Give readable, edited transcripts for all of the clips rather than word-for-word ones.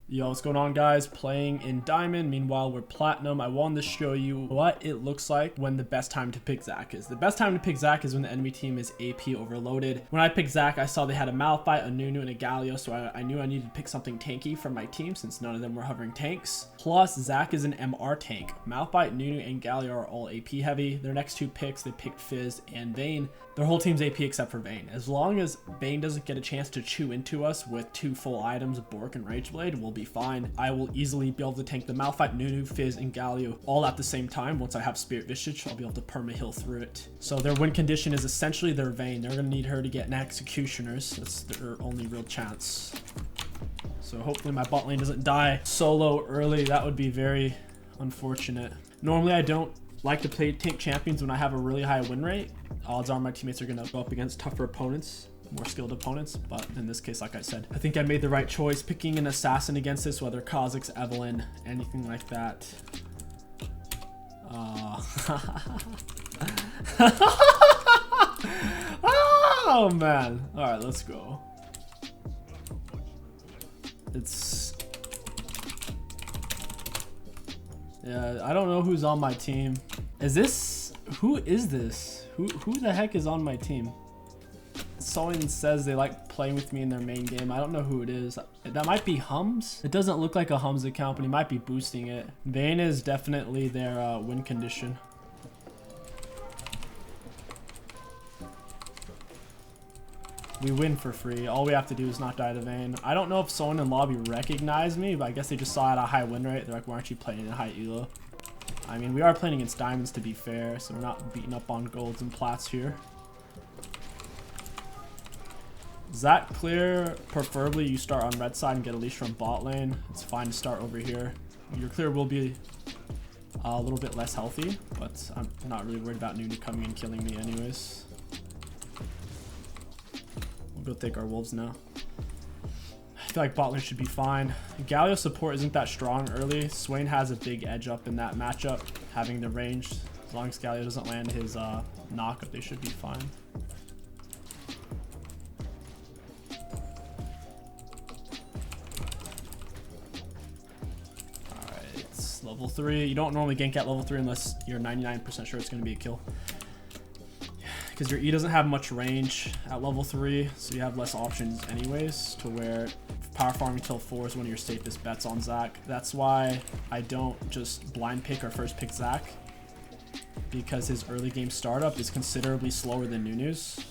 Yo, what's going on, guys? Playing in Diamond. Meanwhile, we're Platinum. I wanted to show you what it looks like when the best time to pick Zac is. The best time to pick Zac is when the enemy team is AP overloaded. When I picked Zac, I saw they had a Malphite, a Nunu, and a Galio, so I knew I needed to pick something tanky for my team since none of them were hovering tanks. Plus, Zac is an MR tank. Malphite, Nunu, and Galio are all AP heavy. Their next two picks, they picked Fizz and Vayne. Their whole team's AP except for Vayne. As long as Vayne doesn't get a chance to chew into us with two full items, Bork and Rageblade, we'll be fine. I will easily be able to tank the Malphite, Nunu, Fizz, and Galio all at the same time. Once I have Spirit Visage, I'll be able to perma-heal through it. So their win condition is essentially their Vayne. They're going to need her to get an Executioners. That's their only real chance. So hopefully my bot lane doesn't die solo early. That would be very unfortunate. Normally I don't like to play tank champions when I have a really high win rate. Odds are my teammates are going to go up against tougher opponents, more skilled opponents, but in this case, like I said, I think I made the right choice picking an assassin against this, whether 𝐒𝐿𝐿, Evelyn, anything like that. Oh man. All right, let's go. Yeah, I don't know who's on my team. Who is this? Who the heck is on my team? Someone says they like playing with me in their main game. I don't know who it is. That might be 𝐒𝐿𝐿. It doesn't look like a 𝐒𝐿𝐿 account, but he might be boosting it. Vayne is definitely their win condition. We win for free. All we have to do is not die to Vayne. I don't know if someone in lobby recognized me, but I guess they just saw it at a high win rate. They're like, why aren't you playing in high elo? I mean, we are playing against diamonds to be fair, so we're not beating up on golds and plats here. Zac clear, preferably you start on red side and get a leash from bot lane. It's fine to start over here. Your clear will be a little bit less healthy, but I'm not really worried about Nunu coming and killing me anyways. We'll go take our wolves now. I feel like bot lane should be fine. Galio support isn't that strong early. Swain has a big edge up in that matchup, having the range. As long as Galio doesn't land his knockup, they should be fine. Alright, it's level 3. You don't normally gank at level 3 unless you're 99% sure it's going to be a kill. Because your E doesn't have much range at level 3, so you have less options anyways, to where power farming till 4 is one of your safest bets on Zac. That's why I don't just blind pick or first pick Zac, because his early game startup is considerably slower than Nunu's.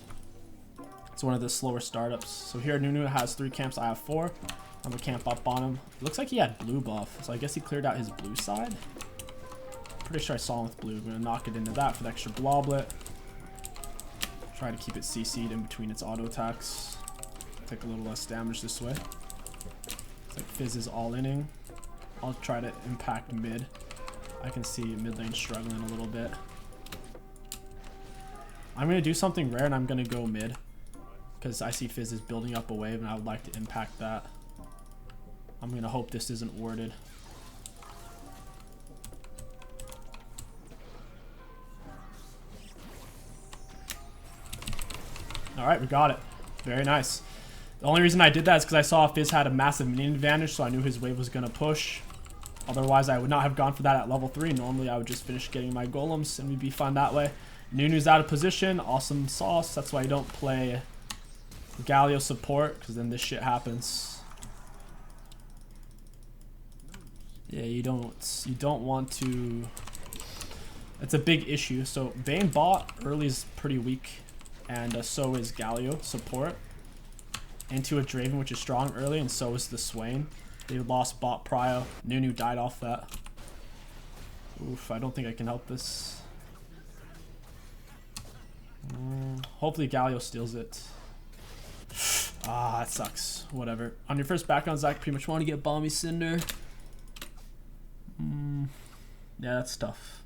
It's one of the slower startups. So here Nunu has 3 camps, I have 4. I'm gonna camp up on him. It looks like he had blue buff, so I guess he cleared out his blue side. Pretty sure I saw him with blue. I'm gonna knock it into that for the extra bloblet. Try to keep it CC'd in between its auto attacks. Take a little less damage this way. It's like Fizz is all-inning. I'll try to impact mid. I can see mid lane struggling a little bit. I'm going to do something rare and I'm going to go mid, because I see Fizz is building up a wave and I would like to impact that. I'm going to hope this isn't warded. Alright, we got it. Very nice. The only reason I did that is because I saw Fizz had a massive minion advantage, so I knew his wave was going to push. Otherwise, I would not have gone for that at level 3. Normally, I would just finish getting my golems, and we'd be fine that way. Nunu's out of position. Awesome sauce. That's why you don't play Galio support, because then this shit happens. Yeah, you don't want to... It's a big issue. So, Vayne bot early is pretty weak. And so is Galio support. Into a Draven, which is strong early, and so is the Swain. They lost bot prio. Nunu died off that. Oof, I don't think I can help this. Hopefully Galio steals it. Ah, that sucks. Whatever. On your first background, Zac pretty much want to get Balmy Cinder. Yeah, that's tough.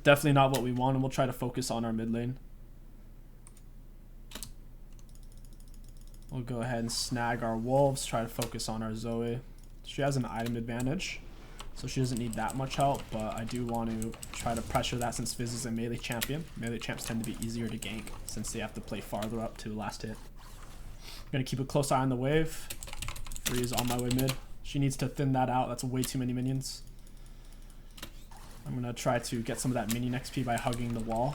Definitely not what we want, and we'll try to focus on our mid lane. We'll go ahead and snag our wolves, try to focus on our Zoe. She has an item advantage, so she doesn't need that much help, but I do want to try to pressure that since Fizz is a melee champion. Melee champs tend to be easier to gank since they have to play farther up to last hit. I'm going to keep a close eye on the wave. Free is on my way mid. She needs to thin that out. That's way too many minions. I'm going to try to get some of that minion XP by hugging the wall.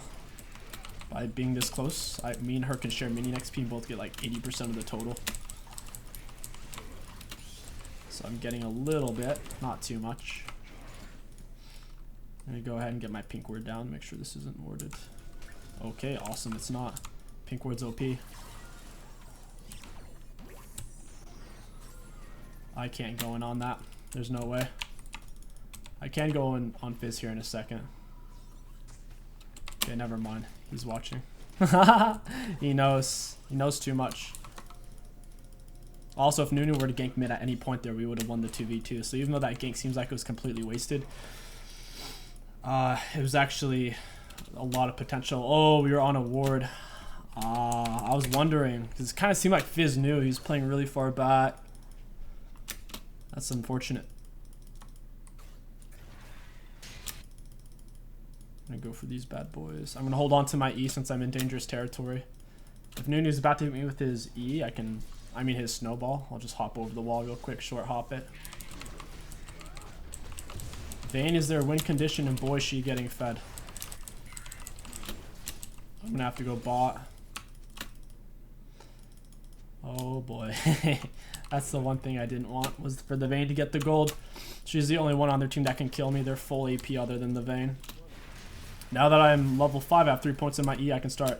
By being this close. Me and her can share minion XP and both get like 80% of the total. So I'm getting a little bit, not too much. I'm going to go ahead and get my pink ward down, make sure this isn't warded. Okay, awesome, it's not. Pink ward's OP. I can't go in on that. There's no way. I can go in on Fizz here in a second. Okay, never mind. He's watching. He knows. He knows too much. Also, if Nunu were to gank mid at any point there, we would have won the 2v2. So even though that gank seems like it was completely wasted, it was actually a lot of potential. Oh, we were on a ward. I was wondering, because it kind of seemed like Fizz knew he was playing really far back. That's unfortunate. I'm gonna go for these bad boys. I'm gonna hold on to my E since I'm in dangerous territory. If Nunu's about to hit me with his E, I mean his snowball, I'll just hop over the wall real quick, short hop it. Vayne is their win condition, and boy, is she getting fed. I'm gonna have to go bot. Oh boy. That's the one thing I didn't want, was for the Vayne to get the gold. She's the only one on their team that can kill me. They're full AP other than the Vayne. Now that I'm level 5, I have 3 points in my E, I can start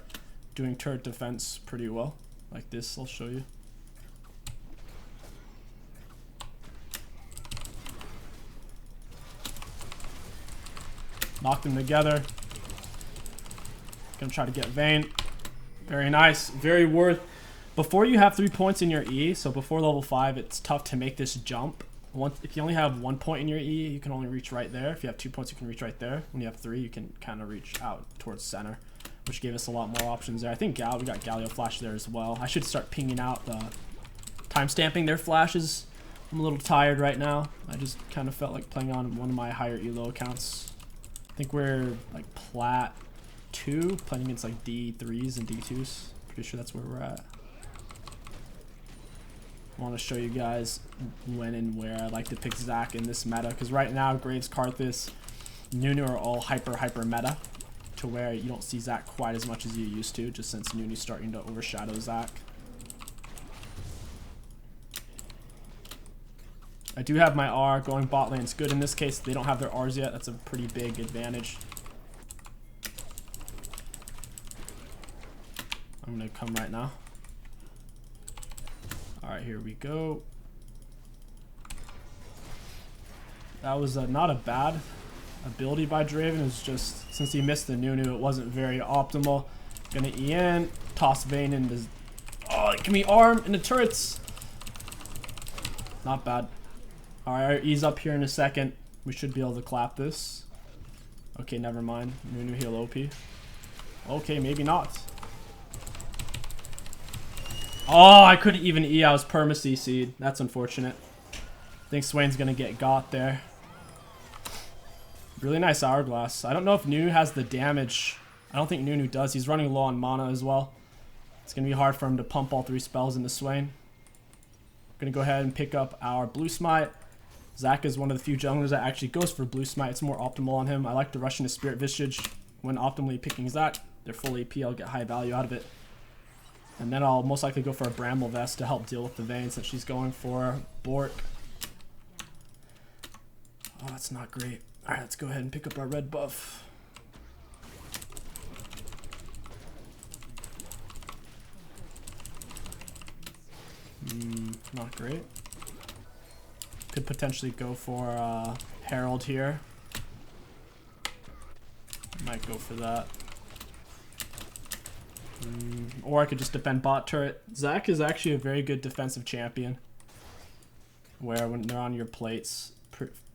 doing turret defense pretty well. Like this, I'll show you. Knock them together. Gonna try to get Vayne. Very nice. Very worth. Before you have 3 points in your E, so before level 5, it's tough to make this jump. If you only have 1 point in your E, you can only reach right there. If you have 2 points, you can reach right there. When you have 3, you can kind of reach out towards center, which gave us a lot more options there. I think we got Galio flash there as well. I should start pinging out the time stamping their flashes. I'm a little tired right now. I just kind of felt like playing on one of my higher elo accounts. I think we're like plat 2, playing against like D3s and D2s. Pretty sure that's where we're at. I want to show you guys when and where I like to pick Zac in this meta, because right now Graves, Karthus, Nunu are all hyper meta, to where you don't see Zac quite as much as you used to, just since Nunu's starting to overshadow Zac. I do have my R. Going bot lane's good in this case. They don't have their Rs yet. That's a pretty big advantage. I'm gonna come right now. Alright, here we go. That was not a bad ability by Draven. It was just, since he missed the Nunu, it wasn't very optimal. Gonna EN, toss Vayne into... Oh, give me arm into turrets! Not bad. Alright, ease up here in a second. We should be able to clap this. Okay, never mind. Nunu heal OP. Okay, maybe not. Oh, I couldn't even E. I was perma-CC'd. That's unfortunate. I think Swain's gonna get got there. Really nice Hourglass. I don't know if Nunu has the damage. I don't think Nunu does. He's running low on mana as well. It's gonna be hard for him to pump all 3 spells into Swain. Gonna go ahead and pick up our Blue Smite. Zac is one of the few junglers that actually goes for Blue Smite. It's more optimal on him. I like to rush into Spirit Visage when optimally picking Zac. They're full AP. I'll get high value out of it. And then I'll most likely go for a Bramble Vest to help deal with the Vayne, since she's going for Bork. Oh, that's not great. Alright, let's go ahead and pick up our red buff. Not great. Could potentially go for Herald here. Might go for that. Or I could just defend bot turret. Zac is actually a very good defensive champion, where when they're on your plates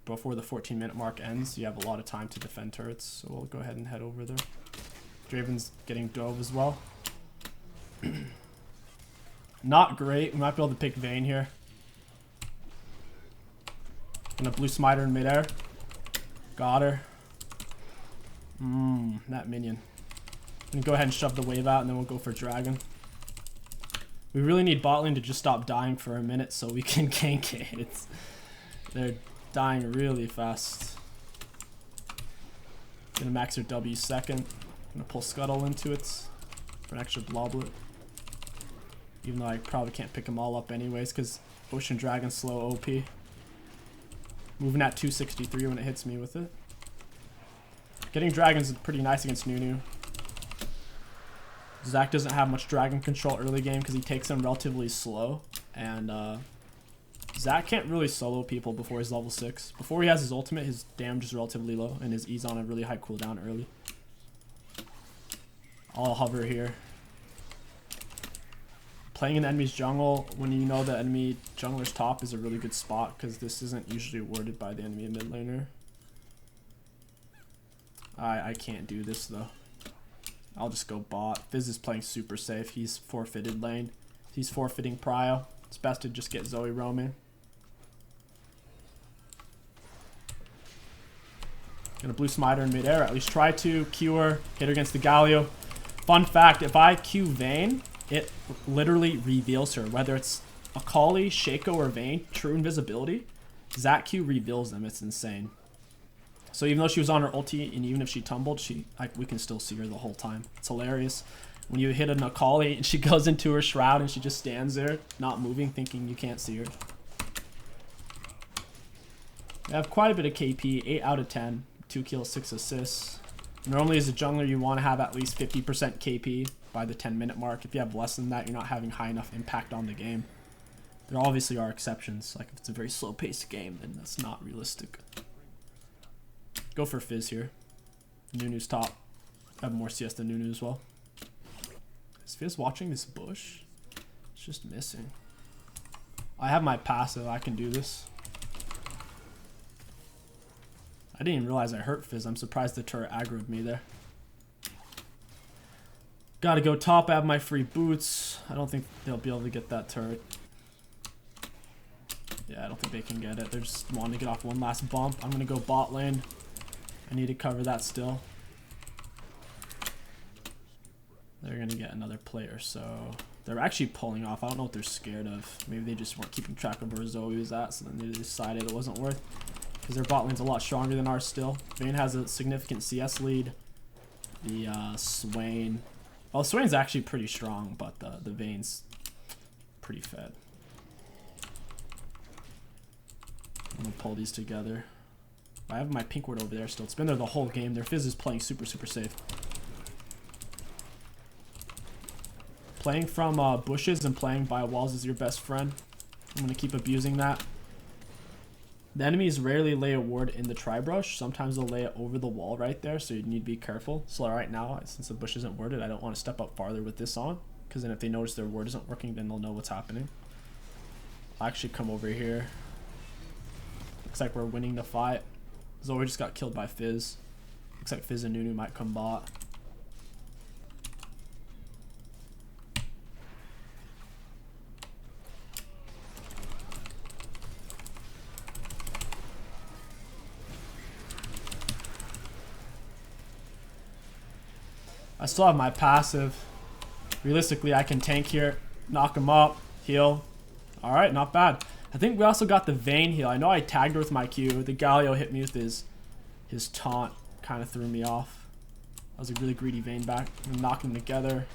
before the 14-minute mark ends, you have a lot of time to defend turrets. So we'll go ahead and head over there. Draven's getting dove as well. Not great. We might be able to pick Vayne here. Gonna Blue Smiter in midair. Got her. That minion. I'm gonna go ahead and shove the wave out, and then we'll go for Dragon. We really need bot lane to just stop dying for a minute so we can gank it. They're dying really fast. Gonna max their W second. Gonna pull Scuttle into it for an extra bloblet. Even though I probably can't pick them all up anyways because Ocean Dragon's slow OP. Moving at 263 when it hits me with it. Getting dragons is pretty nice against Nunu. Zac doesn't have much dragon control early game because he takes them relatively slow. And Zac can't really solo people before he's level 6. Before he has his ultimate, his damage is relatively low and his E's on a really high cooldown early. I'll hover here. Playing in the enemy's jungle when you know the enemy jungler's top is a really good spot because this isn't usually warded by the enemy mid laner. I can't do this though. I'll just go bot. Fizz is playing super safe. He's forfeited lane. He's forfeiting prio. It's best to just get Zoe roaming. Gonna blue smite her in midair. At least try to Q her. Hit her against the Galio. Fun fact, if I Q Vayne, it literally reveals her. Whether it's 𝐒𝐿𝐈, Shaco, or Vayne, true invisibility, Zac Q reveals them. It's insane. So even though she was on her ulti, and even if she tumbled, we can still see her the whole time. It's hilarious. When you hit a 𝐒𝐿𝐈 and she goes into her shroud and she just stands there, not moving, thinking you can't see her. I have quite a bit of KP, 8 out of 10, 2 kills, 6 assists. Normally as a jungler, you want to have at least 50% KP by the 10-minute mark. If you have less than that, you're not having high enough impact on the game. There obviously are exceptions. Like if it's a very slow-paced game, then that's not realistic. Go for Fizz here. Nunu's top. I have more CS than Nunu as well. Is Fizz watching this bush? It's just missing. I have my passive. I can do this. I didn't even realize I hurt Fizz. I'm surprised the turret aggroed me there. Gotta go top. I have my free boots. I don't think they'll be able to get that turret. Yeah, I don't think they can get it. They're just wanting to get off one last bump. I'm gonna go bot lane. I need to cover that still. They're gonna get another player, so they're actually pulling off. I don't know what they're scared of. Maybe they just weren't keeping track of where Zoe was at, so then they decided it wasn't worth. Because their bot lane's a lot stronger than ours still. Vayne has a significant CS lead. The Swain. Well, Swain's actually pretty strong, but the Vayne's pretty fed. I'm gonna pull these together. I have my pink ward over there still. It's been there the whole game. Their Fizz is playing super safe. Playing from bushes and playing by walls is your best friend. I'm going to keep abusing that. The enemies rarely lay a ward in the tri-brush. Sometimes they'll lay it over the wall right there, so you need to be careful. So right now, since the bush isn't warded, I don't want to step up farther with this on. Because then if they notice their ward isn't working, then they'll know what's happening. I'll actually come over here. Looks like we're winning the fight. Zoe just got killed by Fizz. Looks like Fizz and Nunu might come bot. I still have my passive. Realistically, I can tank here, knock him up, heal. All right, not bad. I think we also got the Vayne heal. I know I tagged her with my Q. The Galio hit me with his taunt. Kind of threw me off. That was a really greedy Vayne back. I'm gonna knock them together.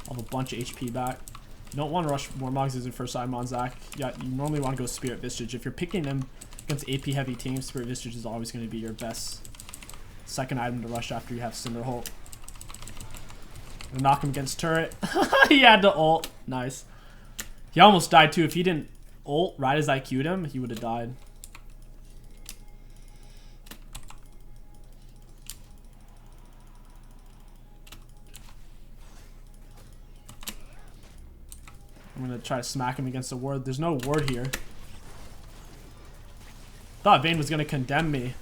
I'll have a bunch of HP back. You don't want to rush Warmogs as your first item on Zac. Yeah, you normally want to go Spirit Visage. If you're picking them against AP heavy teams, Spirit Visage is always going to be your best second item to rush after you have Cinderholt. Knock him against turret. He had to ult. Nice. He almost died too. If he didn't ult right as I Q'd him, he would have died. I'm going to try to smack him against the ward. There's no ward here. Thought Vayne was going to condemn me.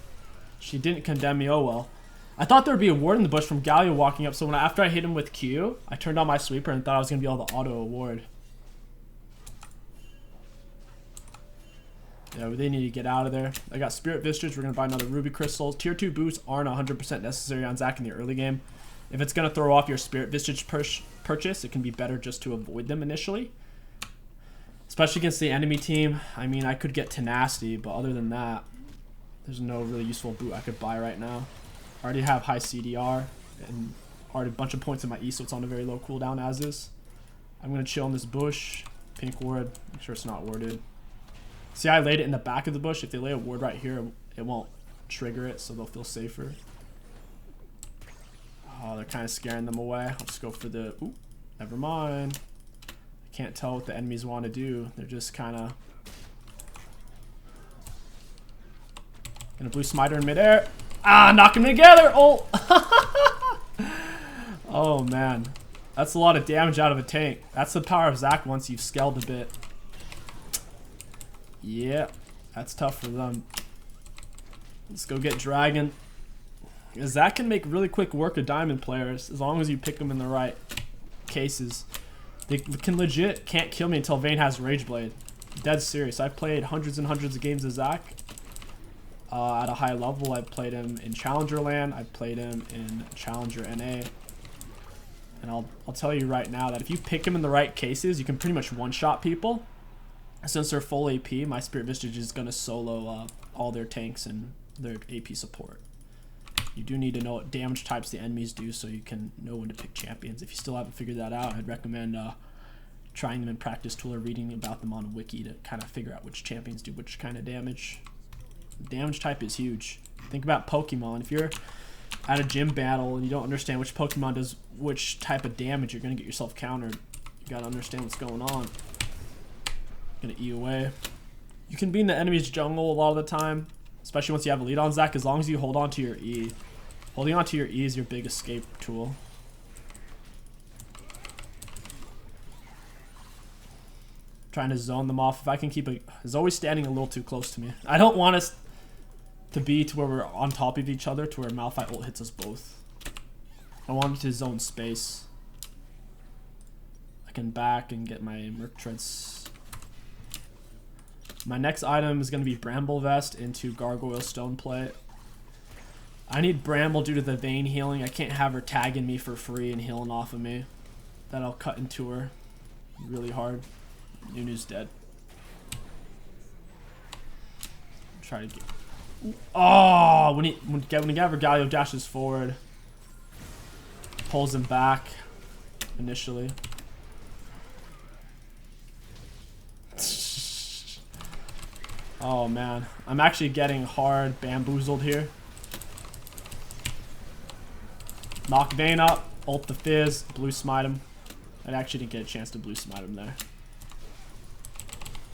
She didn't condemn me. Oh well. I thought there would be a ward in the bush from Galio walking up, so after I hit him with Q, I turned on my sweeper and thought I was going to be able to auto a ward. Yeah, they need to get out of there. I got Spirit Visage. We're going to buy another Ruby Crystal. Tier 2 boots aren't 100% necessary on Zac in the early game. If it's going to throw off your Spirit Visage purchase, it can be better just to avoid them initially. Especially against the enemy team. I mean, I could get tenacity, but other than that, there's no really useful boot I could buy right now. I already have high CDR and already a bunch of points in my E, so it's on a very low cooldown as is. I'm going to chill in this bush. Pink ward. Make sure it's not warded. See, I laid it in the back of the bush. If they lay a ward right here, it won't trigger it, so they'll feel safer. Oh, they're kind of scaring them away. I'll just go for the... Ooh, never mind. I can't tell what the enemies want to do. They're just kind of... Gonna blue smiter in midair. Ah, knock them together! Oh! Oh, man. That's a lot of damage out of a tank. That's the power of Zac once you've scaled a bit. Yeah, that's tough for them. Let's go get Dragon. Zac can make really quick work of Diamond players as long as you pick them in the right cases. They can legit can't kill me until Vayne has Rage Blade. Dead serious. I've played hundreds and hundreds of games of Zac at a high level. I've played him in Challenger Land. I've played him in Challenger NA. And I'll tell you right now that if you pick him in the right cases, you can pretty much one-shot people. Since they're full AP, my Spirit Visage is going to solo all their tanks and their AP support. You do need to know what damage types the enemies do so you can know when to pick champions. If you still haven't figured that out, I'd recommend trying them in practice tool or reading about them on a wiki to kind of figure out which champions do which kind of damage. Damage type is huge. Think about Pokemon. If you're at a gym battle and you don't understand which Pokemon does which type of damage, you're going to get yourself countered. You got to understand what's going on. Gonna E away. You can be in the enemy's jungle a lot of the time, especially once you have a lead on Zac, as long as you hold on to your E. Holding on to your E is your big escape tool. Trying to zone them off. If I can keep a... He's always standing a little too close to me. I don't want us to be to where we're on top of each other, to where Malphite ult hits us both. I want him to zone space. I can back and get my Merc Treads. My next item is going to be Bramble Vest into Gargoyle Stone Plate. I need Bramble due to the Vayne healing. I can't have her tagging me for free and healing off of me. That'll cut into her really hard. Nunu's dead. Try to get... Oh! When Gavin Galio dashes forward, pulls him back initially. Oh man, I'm actually getting hard bamboozled here. Knock Vayne up, ult the Fizz, blue smite him. I actually didn't get a chance to blue smite him there.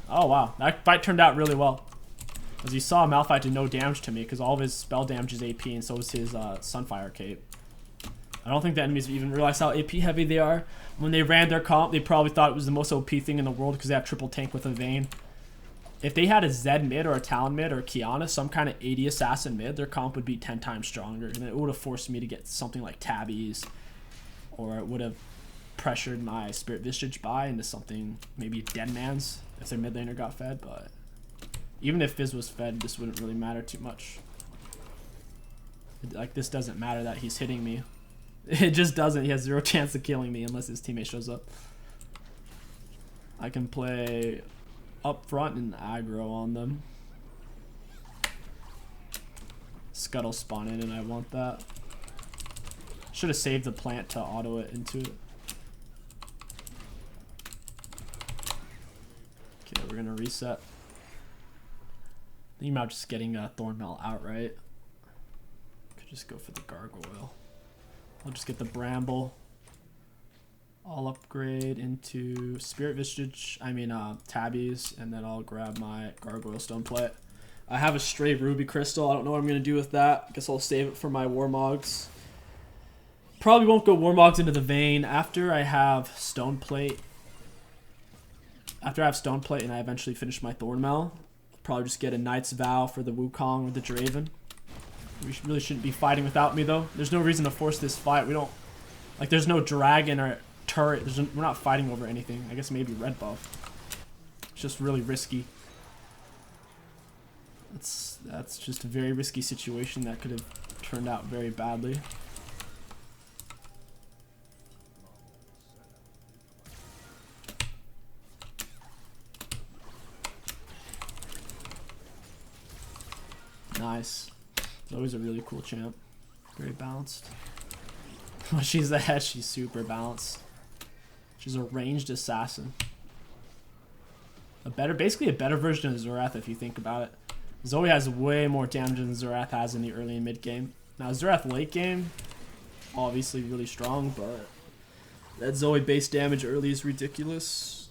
Oh wow, that fight turned out really well. As you saw, Malphite did no damage to me because all of his spell damage is AP and so is his Sunfire cape. I don't think the enemies even realized how AP heavy they are. When they ran their comp, they probably thought it was the most OP thing in the world because they have triple tank with a Vayne. If they had a Zed mid or a Talon mid or a Qiyana, some kind of 80 assassin mid, their comp would be 10 times stronger. And it would have forced me to get something like Tabbies, or it would have pressured my Spirit Visage buy into something, maybe Dead Man's, if their mid laner got fed. But even if Fizz was fed, this wouldn't really matter too much. Like, this doesn't matter that he's hitting me. It just doesn't. He has zero chance of killing me unless his teammate shows up. I can play up front and aggro on them. Scuttle spawn in and I want that. Should have saved the plant to auto it into it. Okay, we're gonna reset. Thinking about just getting Thornmail outright. Could just go for the Gargoyle. I'll just get the Bramble. I'll upgrade into Spirit Visage, Tabbies, and then I'll grab my Gargoyle Stone Plate. I have a stray Ruby Crystal. I don't know what I'm going to do with that. I guess I'll save it for my Warmogs. Probably won't go Warmogs into the Vayne after I have Stone Plate. After I have Stone Plate and I eventually finish my Thornmail, I'll probably just get a Knight's Vow for the Wukong or the Draven. We really shouldn't be fighting without me, though. There's no reason to force this fight. We don't... Like, there's no dragon or turret. We're not fighting over anything. I guess maybe red buff. It's just really risky. That's just a very risky situation that could have turned out very badly. Nice. Zoe's a really cool champ. Very balanced. When she's ahead, she's super balanced. She's a ranged assassin. Basically a better version of Xerath if you think about it. Zoe has way more damage than Xerath has in the early and mid game. Now Xerath late game, obviously really strong, but that Zoe base damage early is ridiculous.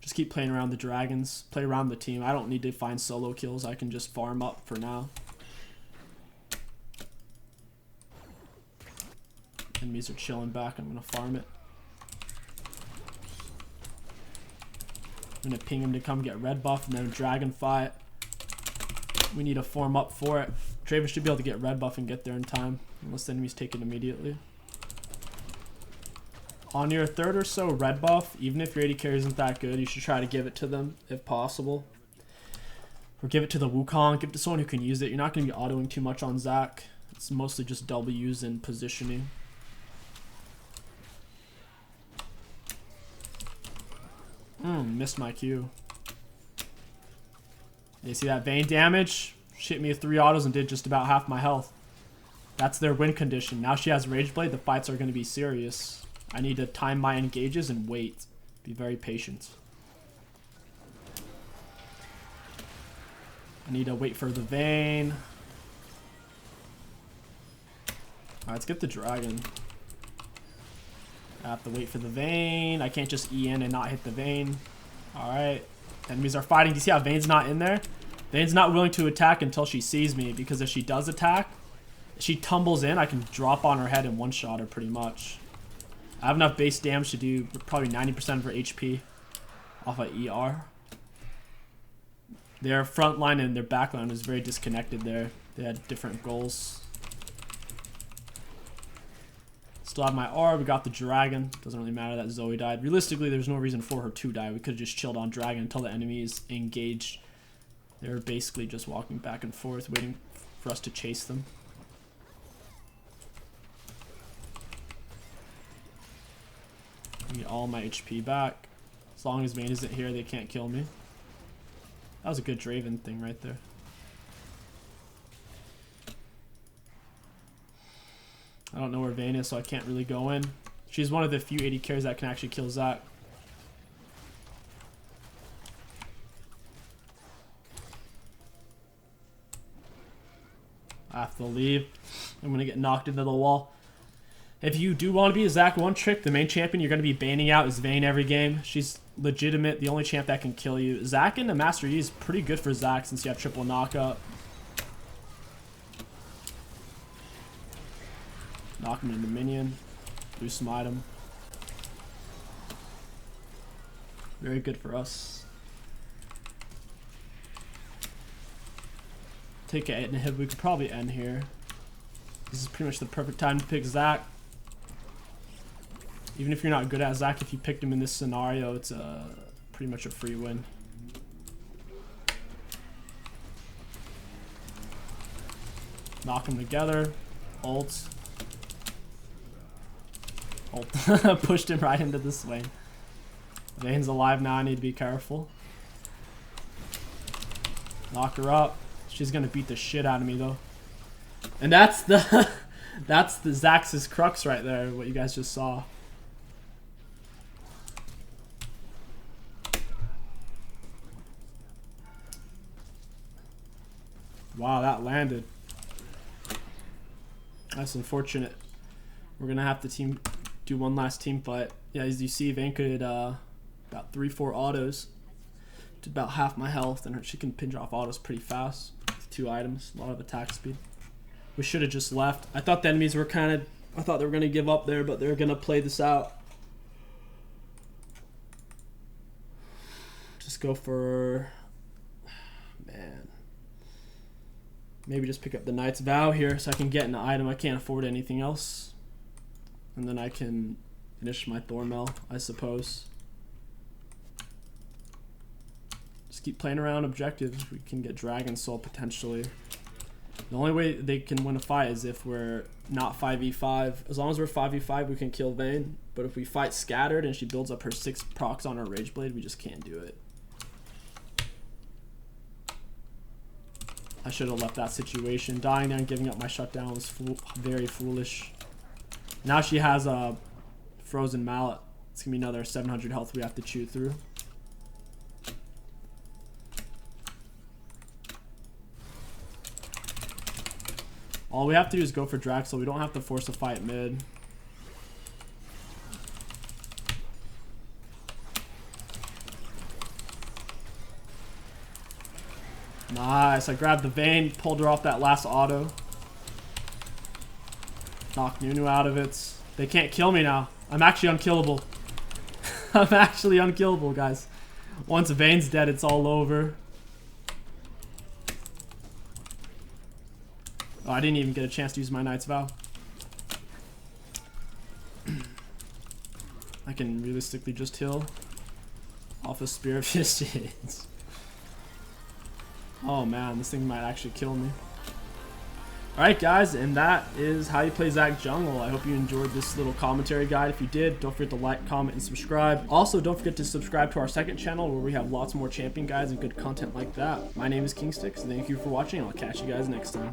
Just keep playing around the dragons, play around the team. I don't need to find solo kills. I can just farm up for now. Enemies are chilling back. I'm gonna farm it. I'm gonna ping him to come get red buff and then dragon fight. We need to form up for it. Draven should be able to get red buff and get there in time, unless the enemies take it immediately. On your third or so red buff, even if your AD carry isn't that good, you should try to give it to them if possible. Or give it to the Wukong, give it to someone who can use it. You're not going to be autoing too much on Zac. It's mostly just W's and positioning. Missed my Q. You see that Vayne damage? She hit me with 3 autos and did just about half my health. That's their win condition. Now she has Rage Blade, the fights are going to be serious. I need to time my engages and wait. Be very patient. I need to wait for the Vayne. Alright, let's get the dragon. I have to wait for the Vayne. I can't just E in and not hit the Vayne. Alright. Enemies are fighting. Do you see how Vayne's not in there? Vayne's not willing to attack until she sees me, because if she does attack, if she tumbles in, I can drop on her head and one-shot her pretty much. I have enough base damage to do probably 90% of her HP off of ER. Their front line and their back line was very disconnected there. They had different goals. Still have my R. We got the dragon. Doesn't really matter that Zoe died. Realistically, there's no reason for her to die. We could have just chilled on dragon until the enemies engaged. They're basically just walking back and forth, waiting for us to chase them. Get all my HP back. As long as Vayne isn't here, they can't kill me. That was a good Draven thing right there. I don't know where Vayne is, so I can't really go in. She's one of the few AD carries that can actually kill Zac. I have to leave. I'm going to get knocked into the wall. If you do want to be a Zac one trick, the main champion you're going to be banning out is Vayne every game. She's legitimate, the only champ that can kill you. Zac in the Master E is pretty good for Zac since you have triple knockup. Knock him into minion. Do smite him. Very good for us. Take an inhib. We could probably end here. This is pretty much the perfect time to pick Zac. Even if you're not good at Zac, if you picked him in this scenario, it's pretty much a free win. Knock them together. Ult. Ult. Pushed him right into the swing. Vayne's alive now. I need to be careful. Knock her up. She's gonna beat the shit out of me though. And that's the that's the Zac's crux right there. What you guys just saw. Wow, that landed. That's unfortunate. We're gonna have to do one last team fight. Yeah, as you see, Vayne could about 3-4 autos. Did about half my health, and she can pinch off autos pretty fast. With 2 items, a lot of attack speed. We should have just left. I thought the enemies were I thought they were gonna give up there, but they're gonna play this out. Just go for, man. Maybe just pick up the Knight's Vow here so I can get an item. I can't afford anything else. And then I can finish my Thornmail, I suppose. Just keep playing around objectives. We can get Dragon Soul potentially. The only way they can win a fight is if we're not 5v5. As long as we're 5v5, we can kill Vayne. But if we fight Scattered and she builds up her 6 procs on her Rage Blade, we just can't do it. I should have left that situation. Dying there and giving up my shutdown was very foolish. Now she has a frozen mallet. It's gonna be another 700 health we have to chew through. All we have to do is go for drag, so we don't have to force a fight mid. Nice, I grabbed the Vayne, pulled her off that last auto. Knocked Nunu out of it. They can't kill me now. I'm actually unkillable. I'm actually unkillable, guys. Once Vayne's dead, it's all over. Oh, I didn't even get a chance to use my Knight's Vow. I can realistically just heal off a Spear of Distance. Oh man, this thing might actually kill me. Alright guys, and that is how you play Zac Jungle. I hope you enjoyed this little commentary guide. If you did, don't forget to like, comment, and subscribe. Also, don't forget to subscribe to our second channel where we have lots more champion guides and good content like that. My name is KingStix, and thank you for watching. I'll catch you guys next time.